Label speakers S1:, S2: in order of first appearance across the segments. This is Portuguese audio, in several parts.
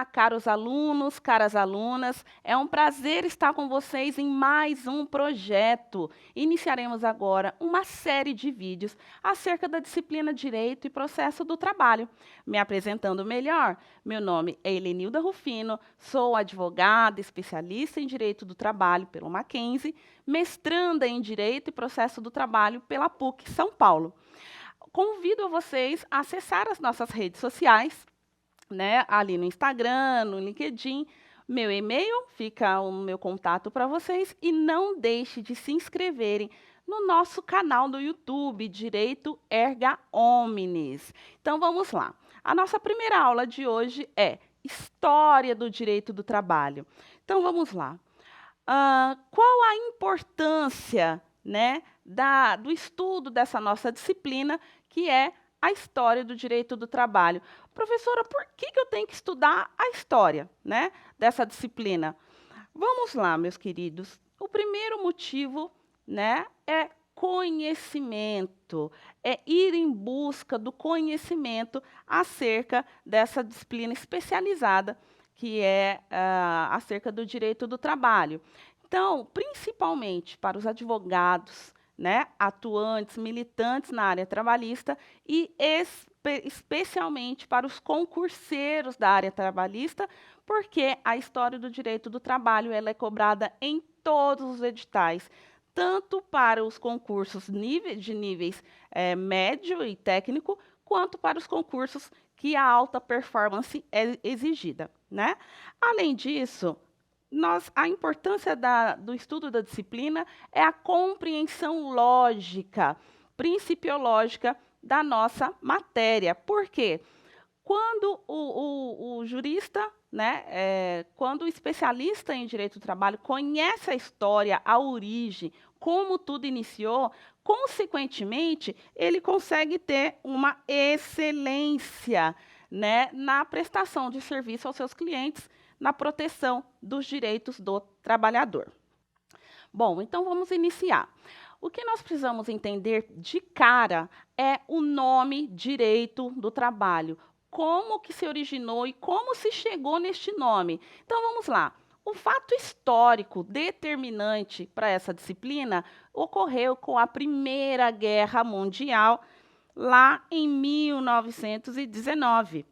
S1: Olá, caros alunos, caras alunas. É um prazer estar com vocês em mais um projeto. Iniciaremos agora uma série de vídeos acerca da disciplina Direito e Processo do Trabalho. Me apresentando melhor, meu nome é Helenilda Rufino, sou advogada, especialista em Direito do Trabalho pelo Mackenzie, mestranda em Direito e Processo do Trabalho pela PUC São Paulo. Convido vocês a acessar as nossas redes sociais, né, ali no Instagram, no LinkedIn. Meu e-mail, fica o meu contato para vocês, e não deixe de se inscreverem no nosso canal do YouTube, Direito Erga Omnes. Então vamos lá. A nossa primeira aula de hoje é História do Direito do Trabalho. Então vamos lá. Qual a importância, né, do estudo dessa nossa disciplina, que é a história do direito do trabalho? Professora, por que eu tenho que estudar a história, né, dessa disciplina? Vamos lá, meus queridos. O primeiro motivo, né, é conhecimento, é ir em busca do conhecimento acerca dessa disciplina especializada, que é acerca do direito do trabalho. Então, principalmente para os advogados, né, atuantes, militantes na área trabalhista, e especialmente para os concurseiros da área trabalhista, porque a história do direito do trabalho ela é cobrada em todos os editais, tanto para os concursos de níveis médio e técnico, quanto para os concursos que a alta performance é exigida, né? Além disso, a importância do estudo da disciplina é a compreensão lógica, principiológica da nossa matéria. Por quê? Quando o jurista, né, quando o especialista em direito do trabalho conhece a história, a origem, como tudo iniciou, consequentemente, ele consegue ter uma excelência, né, na prestação de serviço aos seus clientes, na proteção dos direitos do trabalhador. Bom, então vamos iniciar. O que nós precisamos entender de cara é o nome direito do trabalho, como que se originou e como se chegou neste nome. Então vamos lá. O fato histórico determinante para essa disciplina ocorreu com a Primeira Guerra Mundial, lá em 1919.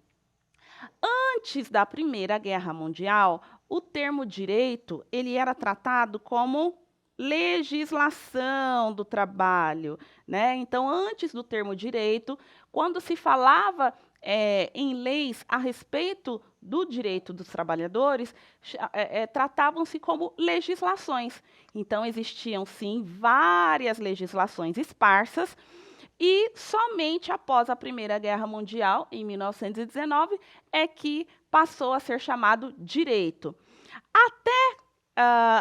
S1: Antes da Primeira Guerra Mundial, o termo direito ele era tratado como legislação do trabalho, né? Então, antes do termo direito, quando se falava em leis a respeito do direito dos trabalhadores, tratavam-se como legislações. Então, existiam, sim, várias legislações esparsas, e somente após a Primeira Guerra Mundial, em 1919, é que passou a ser chamado direito. Até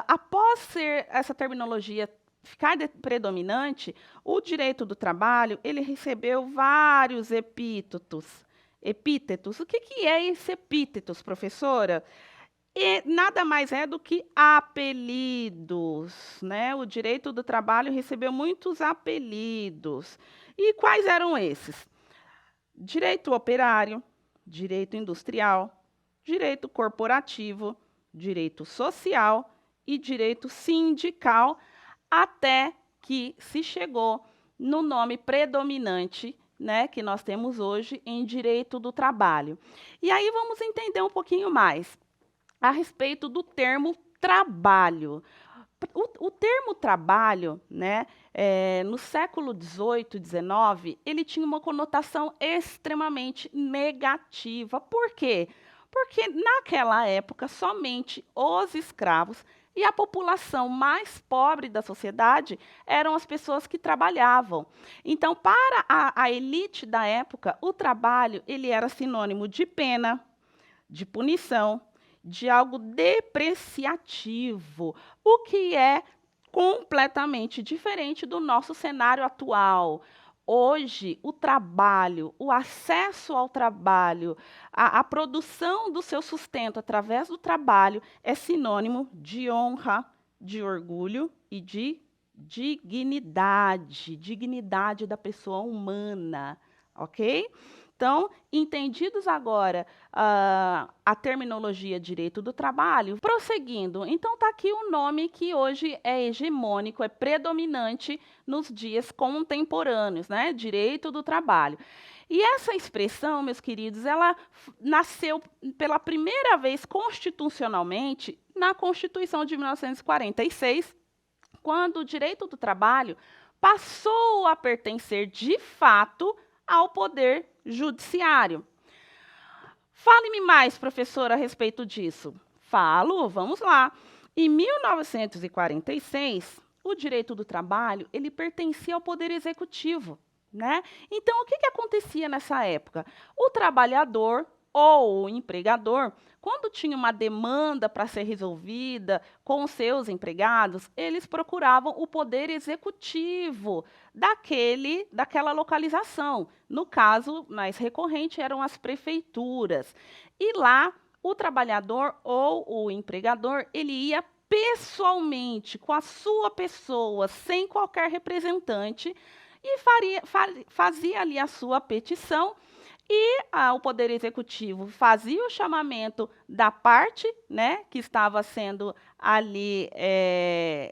S1: após essa terminologia ficar predominante, o direito do trabalho ele recebeu vários epítetos. Epítetos. O que é esse epítetos, professora? E nada mais é do que apelidos, né? O direito do trabalho recebeu muitos apelidos. E quais eram esses? Direito operário, direito industrial, direito corporativo, direito social e direito sindical, até que se chegou no nome predominante, né, que nós temos hoje em direito do trabalho. E aí vamos entender um pouquinho mais a respeito do termo trabalho. O termo trabalho, né, no século XVIII, XIX, ele tinha uma conotação extremamente negativa. Por quê? Porque naquela época somente os escravos e a população mais pobre da sociedade eram as pessoas que trabalhavam. Então, para a elite da época, o trabalho ele era sinônimo de pena, de punição, de algo depreciativo, o que é completamente diferente do nosso cenário atual. Hoje, o trabalho, o acesso ao trabalho, a produção do seu sustento através do trabalho é sinônimo de honra, de orgulho e de dignidade, dignidade da pessoa humana, ok? Então, entendidos agora a terminologia direito do trabalho, prosseguindo, então está aqui o nome que hoje é hegemônico, é predominante nos dias contemporâneos, né? Direito do trabalho. E essa expressão, meus queridos, ela nasceu pela primeira vez constitucionalmente na Constituição de 1946, quando o direito do trabalho passou a pertencer de fato ao Poder Judiciário. Fale-me mais, professora, a respeito disso. Falo, vamos lá. Em 1946, o direito do trabalho ele pertencia ao Poder Executivo, né? Então, o que acontecia nessa época? O trabalhador ou o empregador, quando tinha uma demanda para ser resolvida com os seus empregados, eles procuravam o poder executivo daquela localização. No caso, mais recorrente, eram as prefeituras. E lá, o trabalhador ou o empregador, ele ia pessoalmente, com a sua pessoa, sem qualquer representante, e fazia ali a sua petição. E o Poder Executivo fazia o chamamento da parte, né, que estava sendo ali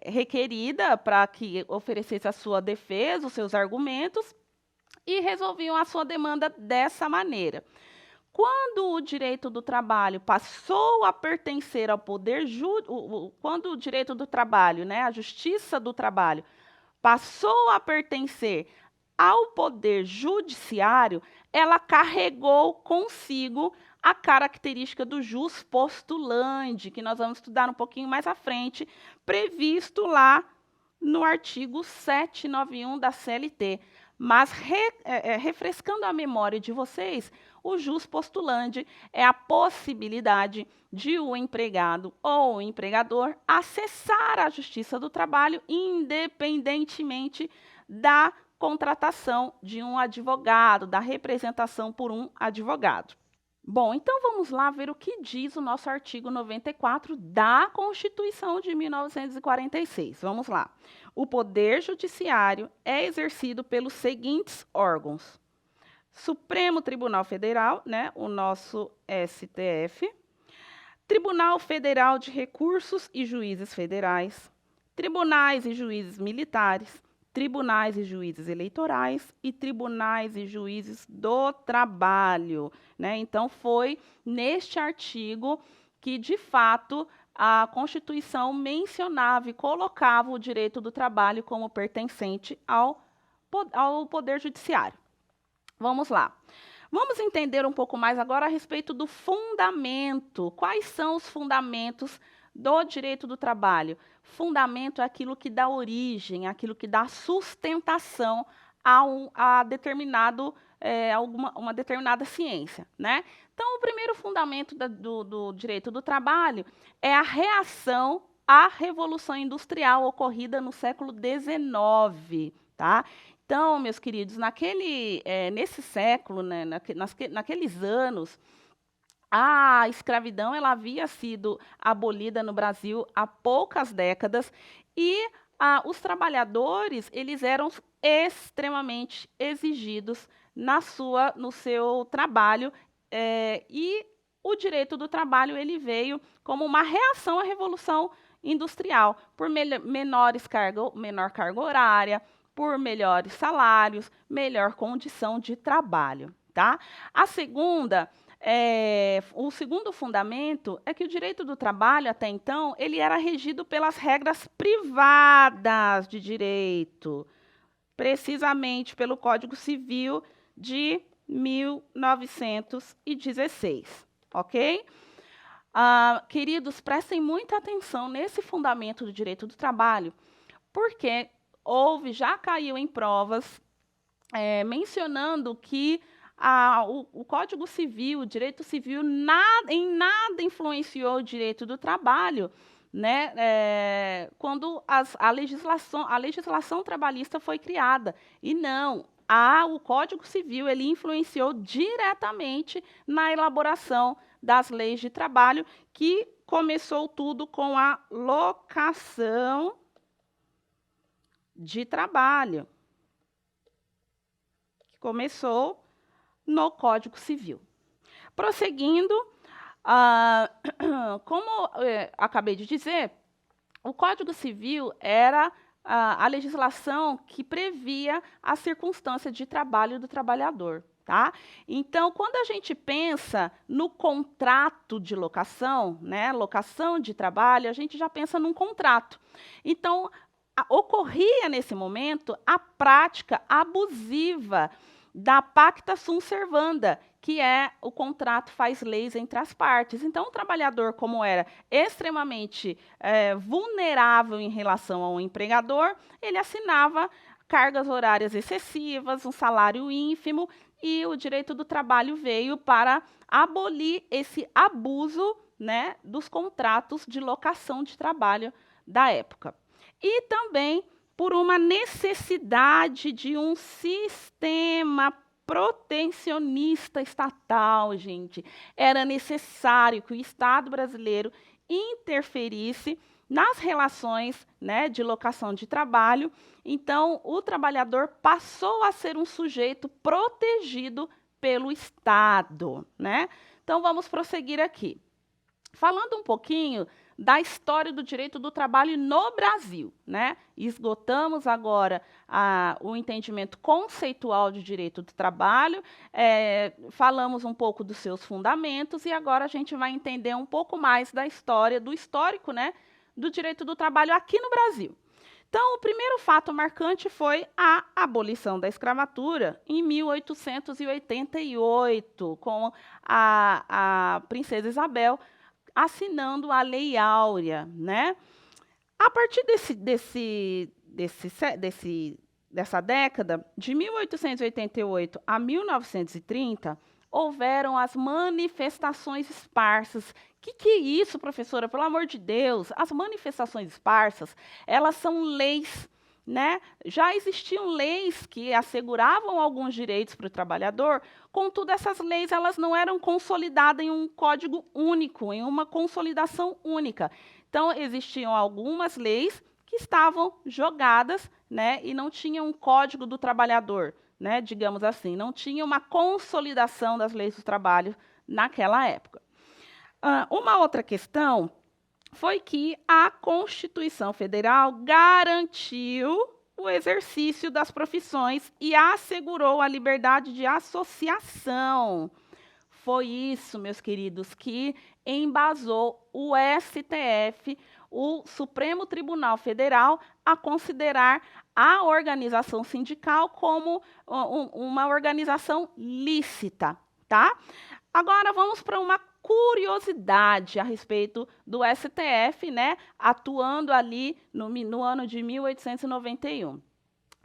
S1: requerida para que oferecesse a sua defesa, os seus argumentos, e resolviam a sua demanda dessa maneira. Quando o direito do trabalho passou a pertencer ao Poder quando o direito do trabalho, né, a Justiça do Trabalho, passou a pertencer ao Poder Judiciário, ela carregou consigo a característica do jus postulandi, que nós vamos estudar um pouquinho mais à frente, previsto lá no artigo 791 da CLT. Mas, refrescando a memória de vocês, o jus postulandi é a possibilidade de o empregado ou o empregador acessar a Justiça do Trabalho independentemente da contratação de um advogado, da representação por um advogado. Bom, então vamos lá ver o que diz o nosso artigo 94 da Constituição de 1946. Vamos lá. O Poder Judiciário é exercido pelos seguintes órgãos: Supremo Tribunal Federal, né, o nosso STF, Tribunal Federal de Recursos e Juízes Federais, tribunais e juízes militares, tribunais e juízes eleitorais e tribunais e juízes do trabalho, né? Então, foi neste artigo que, de fato, a Constituição mencionava e colocava o direito do trabalho como pertencente ao Poder Judiciário. Vamos lá. Vamos entender um pouco mais agora a respeito do fundamento. Quais são os fundamentos do direito do trabalho? Fundamento é aquilo que dá origem, aquilo que dá sustentação a uma determinada ciência, né? Então, o primeiro fundamento do direito do trabalho é a reação à Revolução Industrial ocorrida no século XIX, tá? Então, meus queridos, nesse século, né, naqueles anos, a escravidão ela havia sido abolida no Brasil há poucas décadas e os trabalhadores eles eram extremamente exigidos no seu trabalho e o direito do trabalho ele veio como uma reação à Revolução Industrial por menor carga horária, por melhores salários, melhor condição de trabalho, tá? O segundo fundamento é que o direito do trabalho, até então, ele era regido pelas regras privadas de direito, precisamente pelo Código Civil de 1916, ok? Queridos, prestem muita atenção nesse fundamento do direito do trabalho, porque já caiu em provas mencionando que o Código Civil, o direito civil, em nada influenciou o direito do trabalho, né, quando a legislação trabalhista foi criada. E não, o Código Civil ele influenciou diretamente na elaboração das leis de trabalho, que começou tudo com a locação de trabalho, que começou no Código Civil. Prosseguindo, ah, como acabei de dizer, o Código Civil era a legislação que previa a circunstância de trabalho do trabalhador. Tá? Então, quando a gente pensa no contrato de locação, né, locação de trabalho, a gente já pensa num contrato. Então, ocorria nesse momento a prática abusiva da pacta sunt servanda, que é o contrato faz leis entre as partes. Então, o trabalhador, como era extremamente vulnerável em relação ao empregador, ele assinava cargas horárias excessivas, um salário ínfimo, e o direito do trabalho veio para abolir esse abuso, né, dos contratos de locação de trabalho da época. E também por uma necessidade de um sistema protecionista estatal, gente. Era necessário que o Estado brasileiro interferisse nas relações, né, de locação de trabalho. Então, o trabalhador passou a ser um sujeito protegido pelo Estado, né? Então, vamos prosseguir aqui. Falando um pouquinho da história do direito do trabalho no Brasil, né? Esgotamos agora o entendimento conceitual de direito do trabalho, falamos um pouco dos seus fundamentos e agora a gente vai entender um pouco mais da história, do histórico, né, do direito do trabalho aqui no Brasil. Então, o primeiro fato marcante foi a abolição da escravatura em 1888, com a princesa Isabel assinando a Lei Áurea, né? A partir dessa década, de 1888 a 1930, houveram as manifestações esparsas. Que é isso, professora? Pelo amor de Deus, as manifestações esparsas, elas são leis, né? Já existiam leis que asseguravam alguns direitos para o trabalhador, contudo, essas leis elas não eram consolidadas em um código único, em uma consolidação única. Então, existiam algumas leis que estavam jogadas, né, e não tinham um código do trabalhador, né, digamos assim, não tinha uma consolidação das leis do trabalho naquela época. Uma outra questão foi que a Constituição Federal garantiu o exercício das profissões e assegurou a liberdade de associação. Foi isso, meus queridos, que embasou o STF, o Supremo Tribunal Federal, a considerar a organização sindical como uma organização lícita, tá? Agora vamos para uma curiosidade a respeito do STF, né, atuando ali no ano de 1891.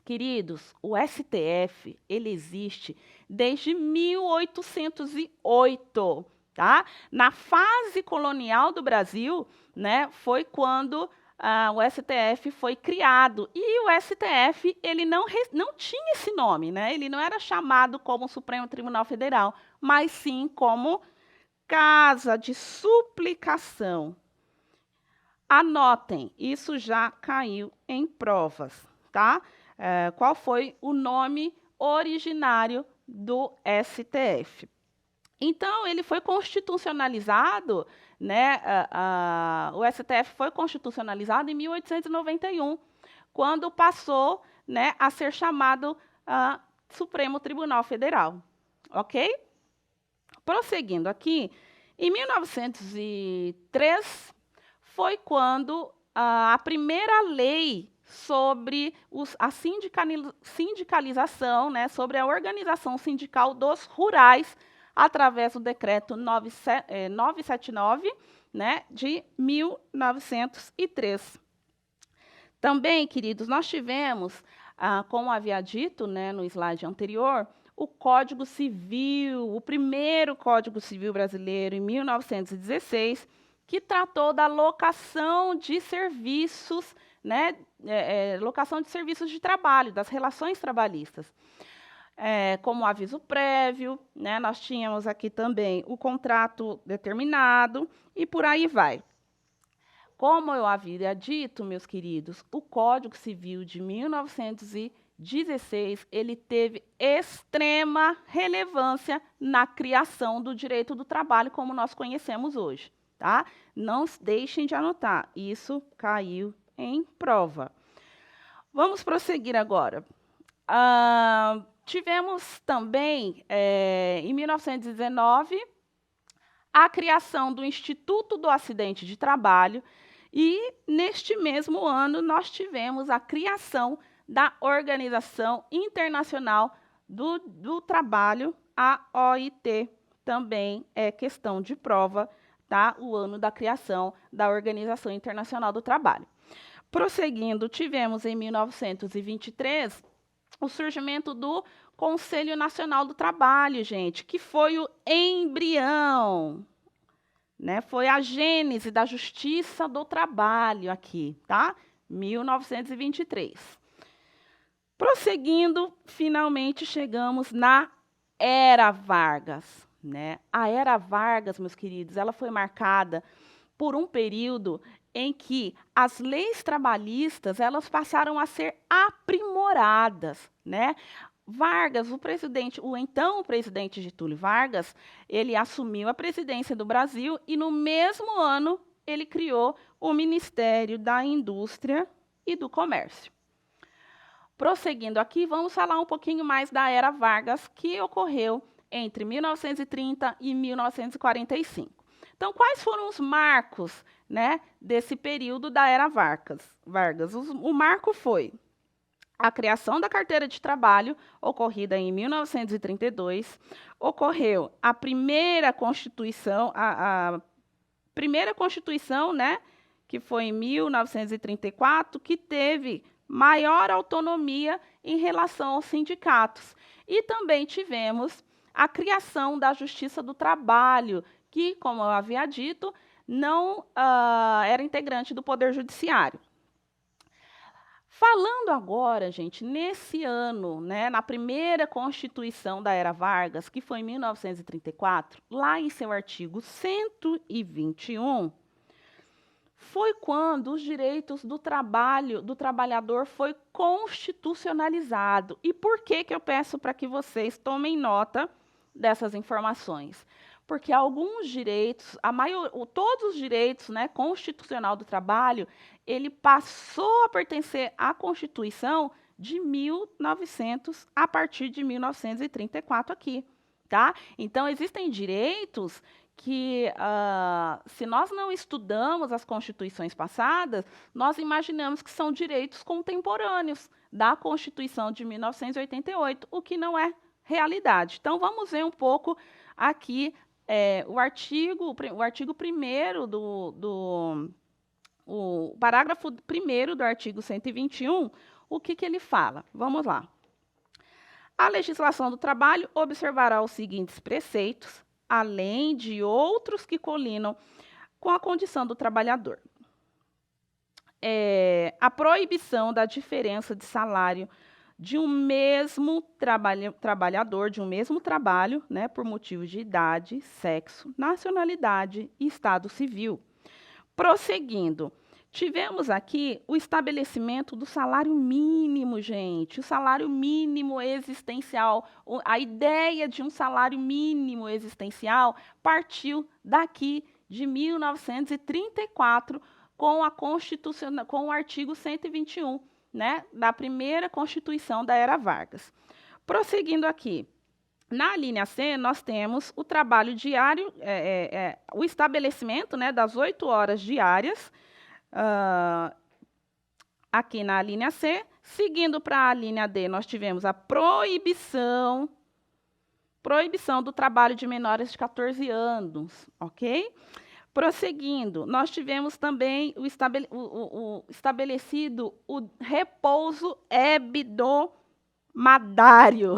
S1: Queridos, o STF, ele existe desde 1808, tá? Na fase colonial do Brasil, né, foi quando o STF foi criado. E o STF, ele não tinha esse nome, né? Ele não era chamado como Supremo Tribunal Federal, mas sim como Casa de Suplicação. Anotem, isso já caiu em provas, tá? Qual foi o nome originário do STF? Então, ele foi constitucionalizado, né? O STF foi constitucionalizado em 1891, quando passou, né, a ser chamado Supremo Tribunal Federal, ok? Prosseguindo aqui, em 1903 foi quando a primeira lei sobre a sindicalização, né, sobre a organização sindical dos rurais, através do decreto 979, né, de 1903. Também, queridos, nós tivemos, como havia dito, né, no slide anterior, o Código Civil, o primeiro Código Civil brasileiro, em 1916, que tratou da locação de serviços, né, locação de serviços de trabalho, das relações trabalhistas. Como aviso prévio, né, nós tínhamos aqui também o contrato determinado e por aí vai. Como eu havia dito, meus queridos, o Código Civil de 1916, ele teve extrema relevância na criação do direito do trabalho como nós conhecemos hoje, tá? Não deixem de anotar, isso caiu em prova. Vamos prosseguir agora. Tivemos também, em 1919, a criação do Instituto do Acidente de Trabalho e, neste mesmo ano, nós tivemos a criação da Organização Internacional do Trabalho, a OIT. Também é questão de prova, tá? O ano da criação da Organização Internacional do Trabalho. Prosseguindo, tivemos em 1923 o surgimento do Conselho Nacional do Trabalho, gente, que foi o embrião, né? Foi a gênese da Justiça do Trabalho aqui, tá? 1923. Prosseguindo, finalmente chegamos na Era Vargas, né? A Era Vargas, meus queridos, ela foi marcada por um período em que as leis trabalhistas elas passaram a ser aprimoradas, né? Vargas, o então presidente Getúlio Vargas, ele assumiu a presidência do Brasil e no mesmo ano ele criou o Ministério da Indústria e do Comércio. Prosseguindo aqui, vamos falar um pouquinho mais da Era Vargas, que ocorreu entre 1930 e 1945. Então, quais foram os marcos, né, desse período da Era Vargas? O marco foi a criação da carteira de trabalho, ocorrida em 1932, ocorreu a primeira Constituição, primeira Constituição, né, que foi em 1934, que teve maior autonomia em relação aos sindicatos. E também tivemos a criação da Justiça do Trabalho, que, como eu havia dito, não era integrante do Poder Judiciário. Falando agora, gente, nesse ano, né, na primeira Constituição da Era Vargas, que foi em 1934, lá em seu artigo 121, foi quando os direitos do trabalhador foi constitucionalizado. E por que eu peço para que vocês tomem nota dessas informações? Porque alguns direitos, todos os direitos, né, constitucional do trabalho, ele passou a pertencer à Constituição de 1900, a partir de 1934 aqui, tá? Então, existem direitos que, se nós não estudamos as constituições passadas, nós imaginamos que são direitos contemporâneos da Constituição de 1988, o que não é realidade. Então, vamos ver um pouco aqui o artigo 1º o parágrafo 1º do artigo 121, o que ele fala? Vamos lá. A legislação do trabalho observará os seguintes preceitos, além de outros que colinam com a condição do trabalhador. A proibição da diferença de salário de um mesmo trabalhador, de um mesmo trabalho, né, por motivos de idade, sexo, nacionalidade e estado civil. Prosseguindo, tivemos aqui o estabelecimento do salário mínimo, gente, o salário mínimo existencial. A ideia de um salário mínimo existencial partiu daqui de 1934, com o artigo 121, né, da primeira Constituição da Era Vargas. Prosseguindo aqui, na linha C, nós temos o trabalho diário, o estabelecimento, né, das 8 horas diárias, aqui na linha C. Seguindo para a linha D, nós tivemos a proibição do trabalho de menores de 14 anos, ok? Prosseguindo, nós tivemos também estabelecido o repouso hebdomadário.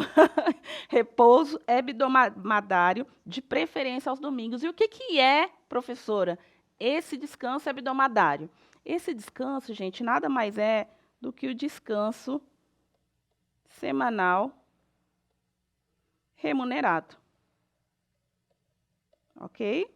S1: Repouso hebdomadário, de preferência aos domingos. E o que é, professora, esse descanso hebdomadário? Esse descanso, gente, nada mais é do que o descanso semanal remunerado. Ok?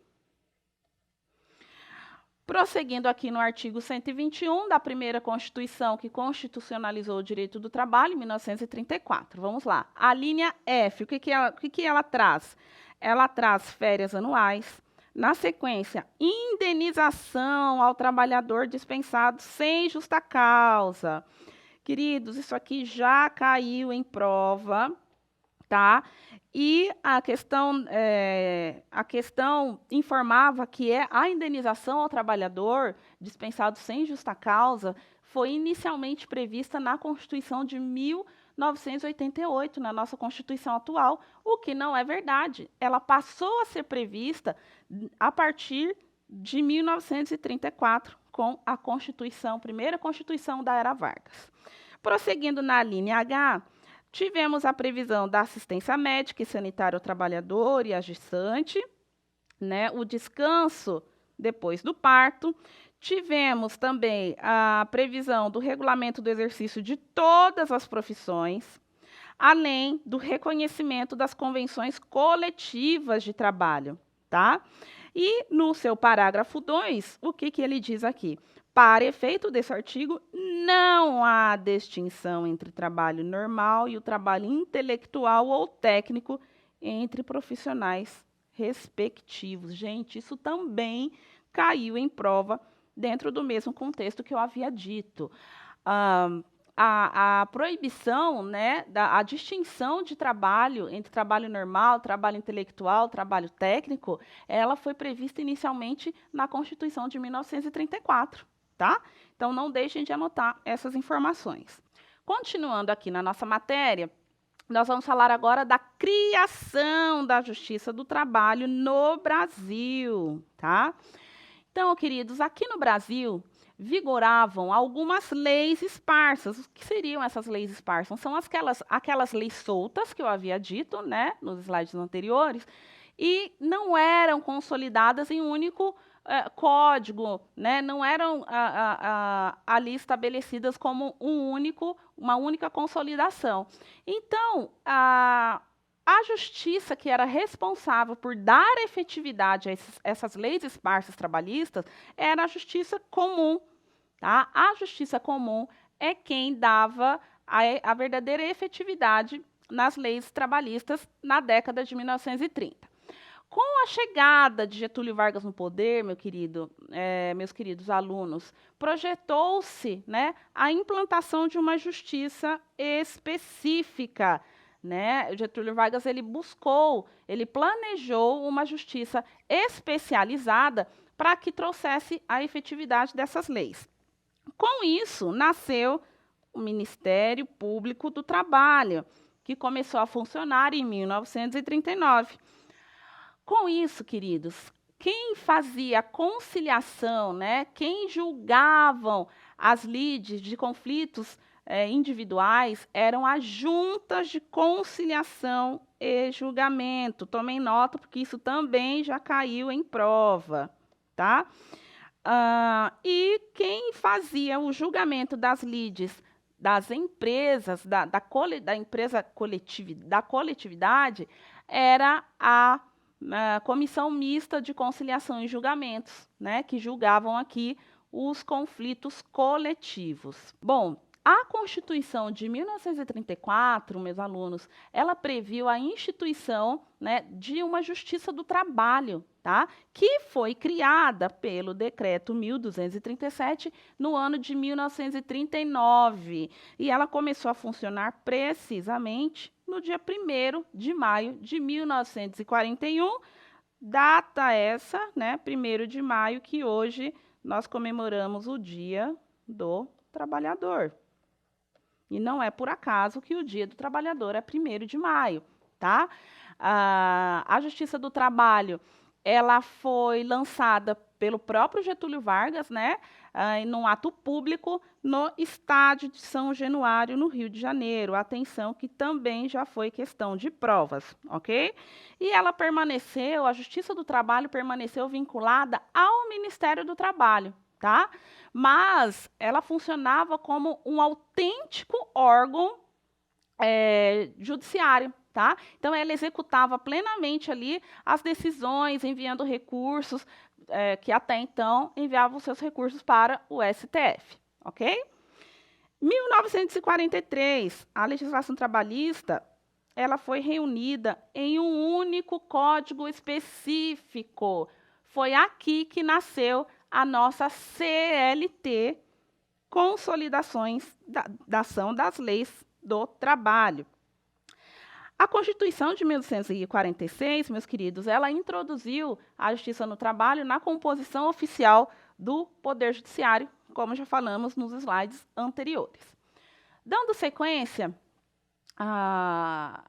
S1: Prosseguindo aqui no artigo 121 da primeira Constituição, que constitucionalizou o direito do trabalho, em 1934. Vamos lá. A linha F, o que ela traz? Ela traz férias anuais. Na sequência, indenização ao trabalhador dispensado sem justa causa. Queridos, isso aqui já caiu em prova, tá? E a questão informava que a indenização ao trabalhador dispensado sem justa causa foi inicialmente prevista na Constituição de 1988, na nossa Constituição atual, o que não é verdade. Ela passou a ser prevista a partir de 1934, com a Constituição, primeira Constituição da Era Vargas. Prosseguindo na linha H, tivemos a previsão da assistência médica e sanitária ao trabalhador e à gestante, né, o descanso depois do parto. Tivemos também a previsão do regulamento do exercício de todas as profissões, além do reconhecimento das convenções coletivas de trabalho, tá? E no seu parágrafo 2, o que ele diz aqui? Para efeito desse artigo, não há distinção entre trabalho normal e o trabalho intelectual ou técnico entre profissionais respectivos. Gente, isso também caiu em prova dentro do mesmo contexto que eu havia dito. A proibição, né, a distinção de trabalho entre trabalho normal, trabalho intelectual, trabalho técnico, ela foi prevista inicialmente na Constituição de 1934. Tá? Então, não deixem de anotar essas informações. Continuando aqui na nossa matéria, nós vamos falar agora da criação da Justiça do Trabalho no Brasil. Tá? Então, queridos, aqui no Brasil vigoravam algumas leis esparsas. O que seriam essas leis esparsas? São aquelas leis soltas que eu havia dito, né, nos slides anteriores, e não eram consolidadas em um único código, né? Não eram ali estabelecidas como uma única consolidação. Então, a justiça que era responsável por dar efetividade a essas leis esparsas trabalhistas era a justiça comum. Tá? A justiça comum é quem dava a verdadeira efetividade nas leis trabalhistas na década de 1930. Com a chegada de Getúlio Vargas no poder, meus queridos alunos, projetou-se, né, a implantação de uma justiça específica. Né? Getúlio Vargas ele planejou uma justiça especializada para que trouxesse a efetividade dessas leis. Com isso, nasceu o Ministério Público do Trabalho, que começou a funcionar em 1939. Com isso, queridos, quem fazia a conciliação, né, quem julgavam as lides de conflitos individuais eram as juntas de conciliação e julgamento. Tomem nota, porque isso também já caiu em prova, tá? E quem fazia o julgamento das lides das empresas, da coletividade, era a Comissão Mista de Conciliação e Julgamentos, né, que julgavam aqui os conflitos coletivos. Bom, a Constituição de 1934, meus alunos, ela previu a instituição, né, de uma Justiça do Trabalho, tá? Que foi criada pelo Decreto 1237 no ano de 1939. E ela começou a funcionar precisamente no dia 1º de maio de 1941, data essa, né, 1º de maio, que hoje nós comemoramos o Dia do Trabalhador. E não é por acaso que o Dia do Trabalhador é 1º de maio, tá? A Justiça do Trabalho, ela foi lançada pelo próprio Getúlio Vargas, né, num ato público no estádio de São Januário, no Rio de Janeiro. Atenção, que também já foi questão de provas, ok? E ela a Justiça do Trabalho permaneceu vinculada ao Ministério do Trabalho, tá? Mas ela funcionava como um autêntico órgão judiciário. Tá? Então, ela executava plenamente ali as decisões, enviando recursos, que até então enviavam seus recursos para o STF, ok? 1943, a legislação trabalhista ela foi reunida em um único código específico. Foi aqui que nasceu a nossa CLT, Consolidações da Ação das Leis do Trabalho. A Constituição de 1946, meus queridos, ela introduziu a Justiça no Trabalho na composição oficial do Poder Judiciário, como já falamos nos slides anteriores. Dando sequência à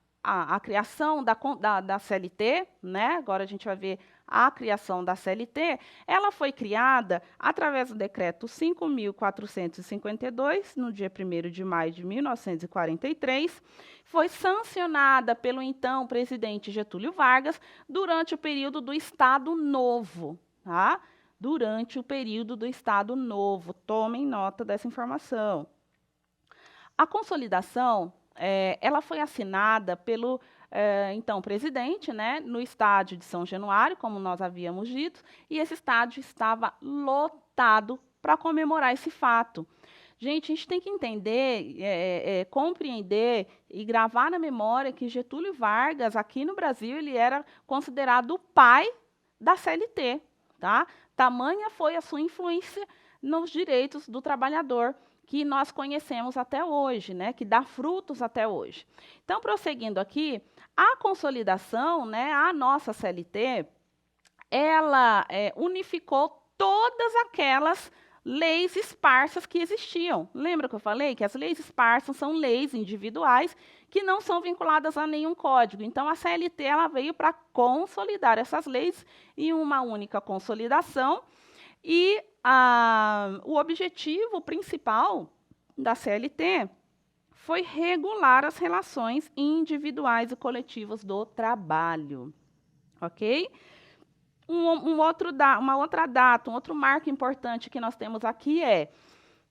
S1: criação da CLT, né? Agora a gente vai ver a criação da CLT, ela foi criada através do Decreto 5.452, no dia 1º de maio de 1943, foi sancionada pelo então presidente Getúlio Vargas durante o período do Estado Novo, tá? Durante o período do Estado Novo. Tomem nota dessa informação. A consolidação, ela foi assinada pelo então presidente, né, no estádio de São Januário, como nós havíamos dito, e esse estádio estava lotado para comemorar esse fato. Gente, a gente tem que entender, compreender e gravar na memória que Getúlio Vargas, aqui no Brasil, ele era considerado o pai da CLT, tá? Tamanha foi a sua influência nos direitos do trabalhador, que nós conhecemos até hoje, né, que dá frutos até hoje. Então, prosseguindo aqui, a consolidação, né, a nossa CLT, ela unificou todas aquelas leis esparsas que existiam. Lembra que eu falei que as leis esparsas são leis individuais que não são vinculadas a nenhum código. Então, a CLT ela veio para consolidar essas leis em uma única consolidação. E o objetivo principal da CLT foi regular as relações individuais e coletivas do trabalho, ok? Uma outra data, um outro marco importante que nós temos aqui é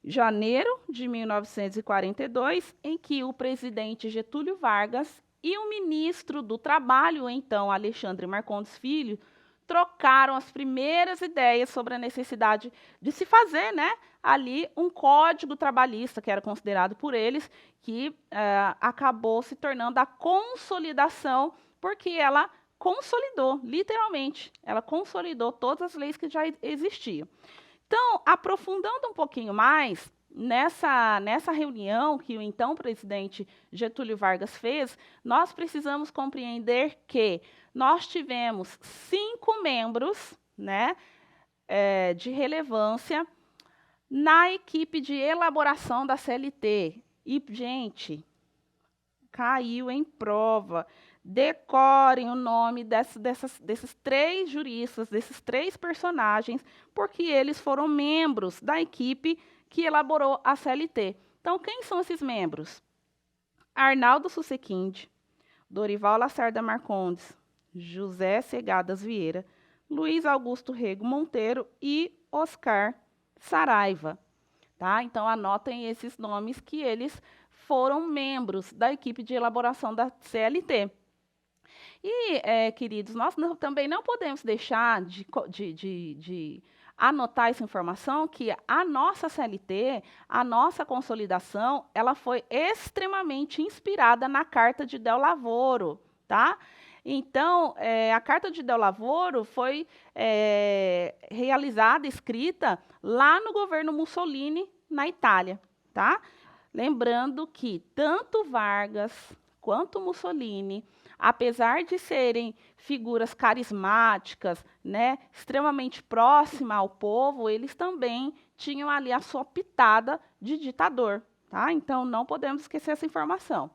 S1: janeiro de 1942, em que o presidente Getúlio Vargas e o ministro do Trabalho, então Alexandre Marcondes Filho, trocaram as primeiras ideias sobre a necessidade de se fazer, né, ali um código trabalhista, que era considerado por eles, que acabou se tornando a consolidação, porque ela consolidou, literalmente, ela consolidou todas as leis que já existiam. Então, aprofundando um pouquinho mais, nessa reunião que o então presidente Getúlio Vargas fez, nós precisamos compreender que nós tivemos 5 membros, né, de relevância na equipe de elaboração da CLT. E, gente, caiu em prova. Decorem o nome desses 3 juristas, desses 3 personagens, porque eles foram membros da equipe que elaborou a CLT. Então, quem são esses membros? Arnaldo Susequinde, Dorival Lacerda Marcondes, José Segadas Vieira, Luiz Augusto Rego Monteiro e Oscar Saraiva. Tá? Então, anotem esses nomes que eles foram membros da equipe de elaboração da CLT. E, queridos, nós também não podemos deixar de anotar essa informação que a nossa CLT, a nossa consolidação, ela foi extremamente inspirada na Carta de Del Lavoro, tá? Então, a Carta de Del Lavoro foi realizada, escrita lá no governo Mussolini, na Itália, tá? Lembrando que tanto Vargas quanto Mussolini, apesar de serem figuras carismáticas, né, extremamente próximas ao povo, eles também tinham ali a sua pitada de ditador, tá? Então, não podemos esquecer essa informação.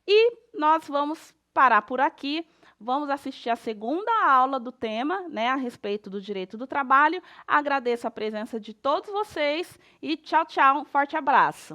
S1: E nós vamos parar por aqui, vamos assistir a segunda aula do tema, né, a respeito do direito do trabalho. Agradeço a presença de todos vocês e tchau, tchau, um forte abraço.